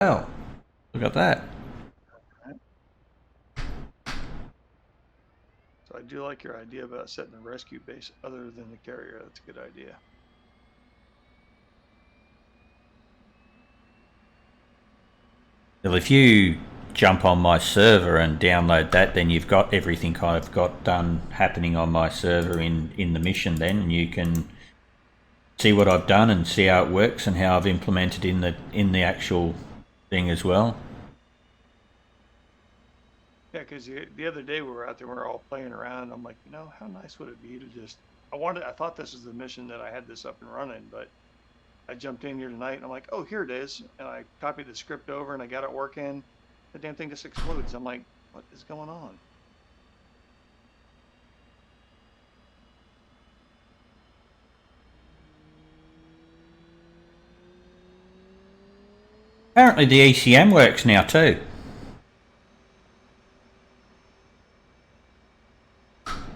Oh, look at that. So I do like your idea about setting a rescue base other than the carrier. That's a good idea. Well, if you jump on my server and download that, then you've got everything I've got done happening on my server in the mission. Then you can see what I've done and see how it works and how I've implemented in the actual thing as well. Yeah, because the other day we were out there, we were all playing around. I'm like, how nice would it be to just, I thought this was the mission that I had this up and running, but I jumped in here tonight and I'm like, oh, here it is. And I copied the script over and I got it working. The damn thing just explodes. I'm like, what is going on? Apparently the ECM works now too.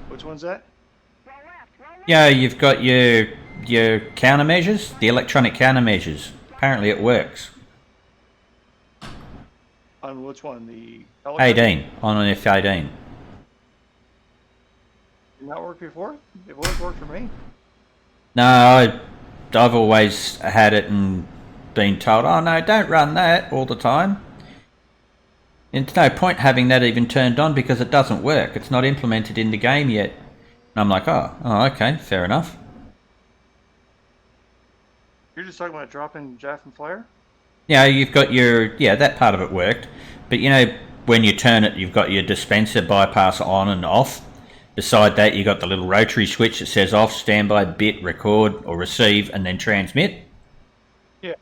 Which one's that? Yeah, you've got your countermeasures, the electronic countermeasures. Apparently it works. On which one? The helicopter? 18 on an F-18. Did not work before? It always worked for me. No, I've always had it and been told, oh no, don't run that all the time. And it's no point having that even turned on because it doesn't work. It's not implemented in the game yet. And I'm like, oh, okay, fair enough. You're just talking about dropping Jaff and Flare? You've got that part of it worked. But when you turn it, you've got your dispenser bypass on and off. Beside that, you've got the little rotary switch that says off, standby, bit, record, or receive, and then transmit. Yeah.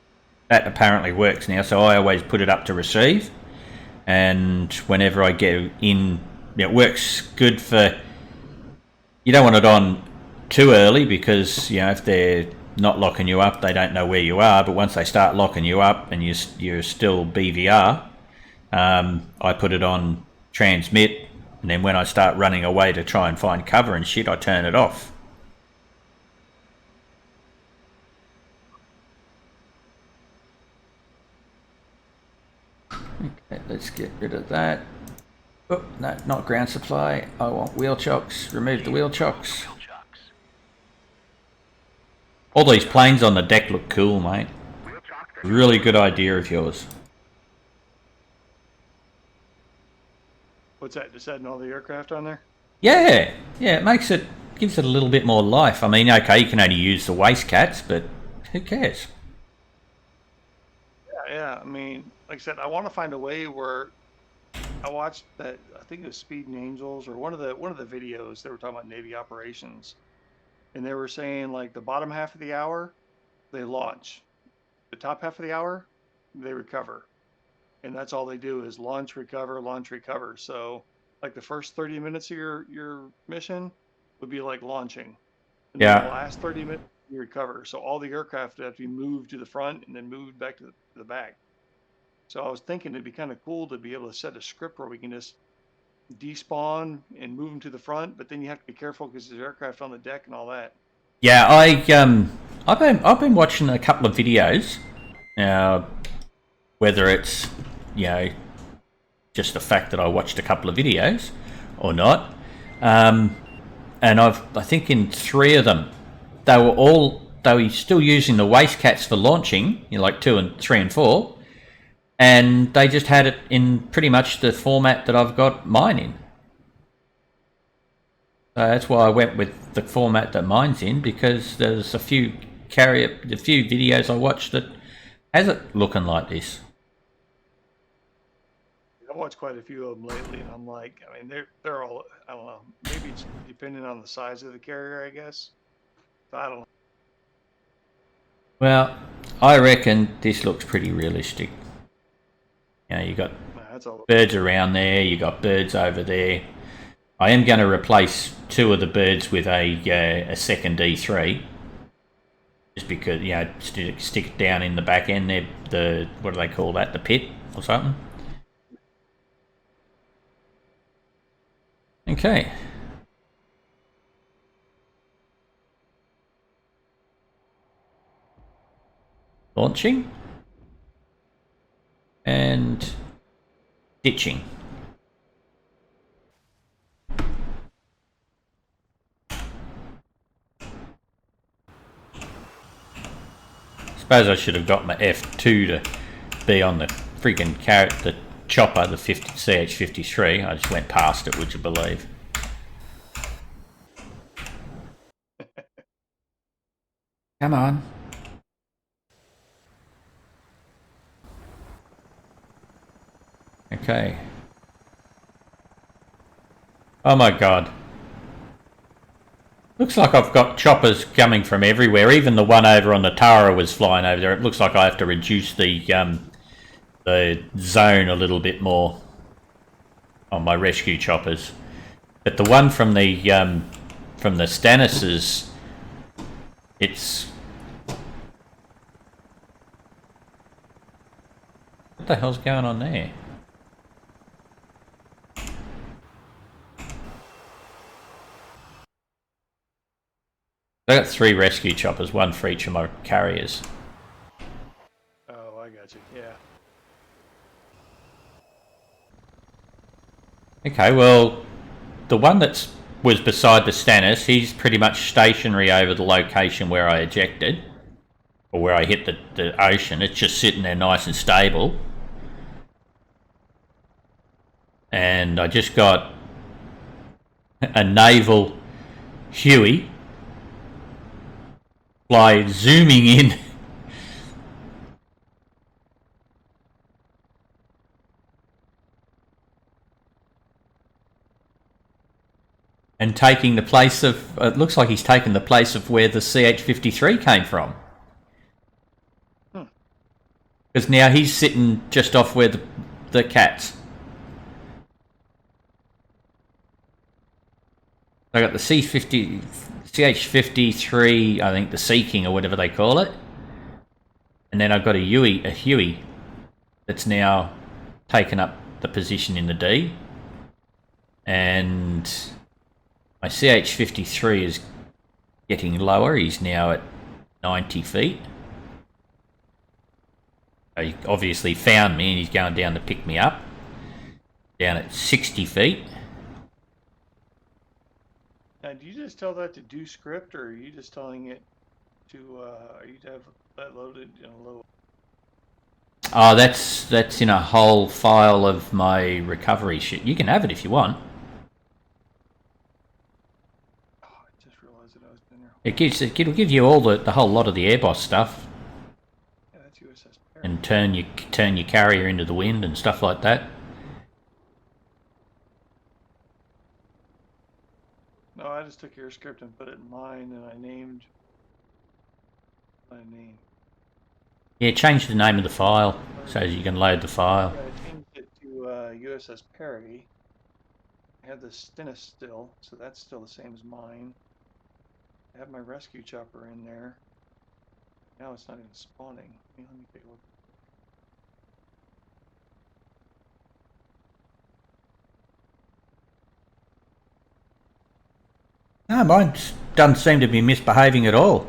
That apparently works now, so I always put it up to receive. And whenever I get in, it works good for. You don't want it on too early because if they're not locking you up, they don't know where you are. But once they start locking you up and you're still BVR, I put it on transmit, and then when I start running away to try and find cover and shit, I turn it off. Okay, let's get rid of that. Oh, no, not ground supply. I want wheel chocks. Remove the wheel chocks. All these planes on the deck look cool, mate. Really good idea of yours. What's that? Just adding all the aircraft on there? Yeah, gives it a little bit more life. I mean, okay, you can only use the waste cats, but who cares? Yeah. I mean, like I said, I want to find a way where I watched that. I think it was Speed and Angels or one of the videos. They were talking about Navy operations, and they were saying like the bottom half of the hour they launch, the top half of the hour they recover, and that's all they do is launch, recover, launch, recover. So like the first 30 minutes of your mission would be like launching, and then the Yeah, last 30 minutes you recover. So all the aircraft have to be moved to the front and then moved back to the back. So I was thinking it'd be kind of cool to be able to set a script where we can just despawn and move them to the front, but then you have to be careful because there's aircraft on the deck and all that. yeah. I've been watching a couple of videos. Now, whether it's you know just the fact that I watched a couple of videos or not, um, and I think in three of them they were still using the waste cats for launching, like 2 and 3 and 4, and they just had it in pretty much the format that I've got mine in. So that's why I went with the format that mine's in, because there's a few videos I watched that has it looking like this. I've watched quite a few of them lately, and I'm like, I mean, they're all, I don't know, maybe it's depending on the size of the carrier, I guess. So I don't know. Well, I reckon this looks pretty realistic. You got That's all. birds around there, you got birds over there. I am going to replace two of the birds with a second E3, just because stick it down in the back end there. The what do they call that? The pit or something. Okay. Launching. and ditching. Suppose I should have got my F2 to be on the friggin' the chopper, the CH-53. I just went past it, would you believe? Come on. Okay. Oh my god. Looks like I've got choppers coming from everywhere. Even the one over on the Tara was flying over there. It looks like I have to reduce the zone a little bit more on my rescue choppers. But the one from the Stannis's, it's... What the hell's going on there? I got 3 rescue choppers, 1 for each of my carriers. Oh, I got you. Yeah. Okay, well, the one that was beside the Stannis, he's pretty much stationary over the location where I ejected, or where I hit the ocean. It's just sitting there nice and stable. And I just got a naval Huey fly zooming in. And taking the place of... It looks like he's taken the place of where the CH-53 came from. Because now he's sitting just off where the cat's. I got the CH-53, I think the Sea King or whatever they call it. And then I've got a Huey that's now taken up the position in the D. And my CH-53 is getting lower. He's now at 90 feet. He obviously found me and he's going down to pick me up. Down at 60 feet. Now, do you just tell that to do script, or are you just telling it to, are you to have that loaded in a low? Oh, that's in a whole file of my recovery shit. You can have it if you want. Oh, I just realized that I was in there. It'll give you all the whole lot of the airboss stuff. Yeah, that's USS Perry. And turn your carrier into the wind and stuff like that. No, I just took your script and put it in mine, and I named my name. Yeah, change the name of the file so you can load the file. Yeah, I changed it to USS Perry. I have the Stennis still, so that's still the same as mine. I have my rescue chopper in there. Now it's not even spawning. Let me take a look. No, mine doesn't seem to be misbehaving at all.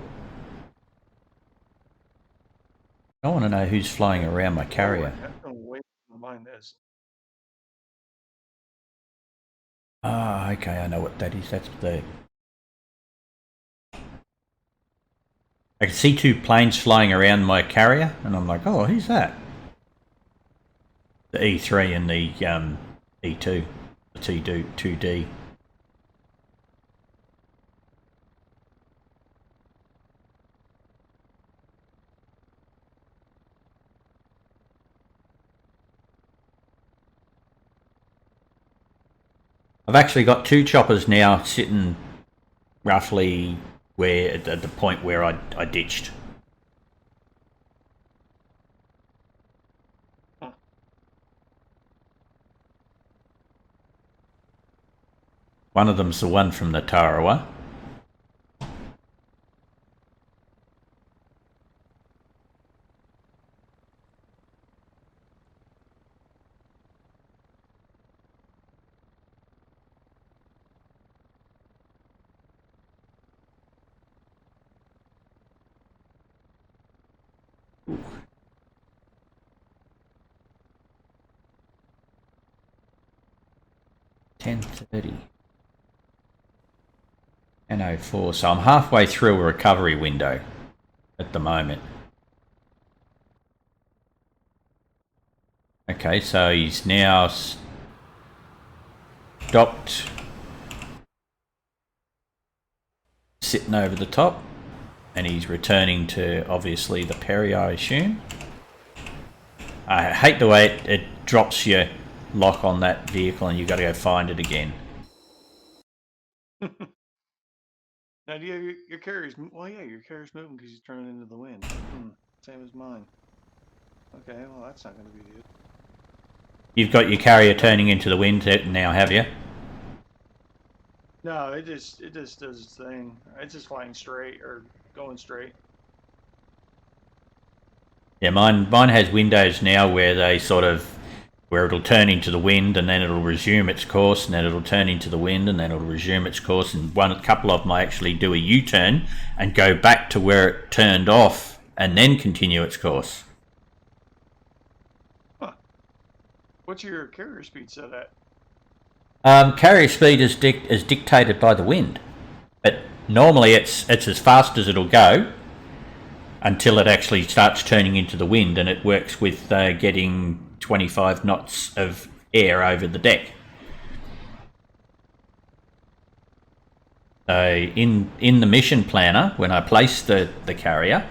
I want to know who's flying around my carrier. Oh, I'm going to wait for mine is. Ah, okay, I know what that is. That's the... I can see 2 planes flying around my carrier, and I'm like, oh, who's that? The E3 and the E2, the T2D. I've actually got 2 choppers now sitting roughly where at the point where I ditched. One of them's the one from the Tarawa. 10:30. 10:04. So I'm halfway through a recovery window at the moment. Okay, so he's now stopped sitting over the top, and he's returning to obviously the Perry, I assume. I hate the way it drops your lock on that vehicle and you've got to go find it again. Now, do you have your carrier's... Well, yeah, your carrier's moving because he's turning into the wind. Same as mine. Okay, well, that's not going to be good. You've got your carrier turning into the wind now, have you? No, it just does its thing. It's just flying straight or going straight. Yeah, mine has windows now where it'll turn into the wind and then it'll resume its course, and then it'll turn into the wind and then it'll resume its course, and a couple of them I actually do a U-turn and go back to where it turned off and then continue its course. Huh. What's your carrier speed set at? Carrier speed is dictated by the wind, but normally it's as fast as it'll go until it actually starts turning into the wind, and it works with getting 25 knots of air over the deck. So in the mission planner, when I place the carrier,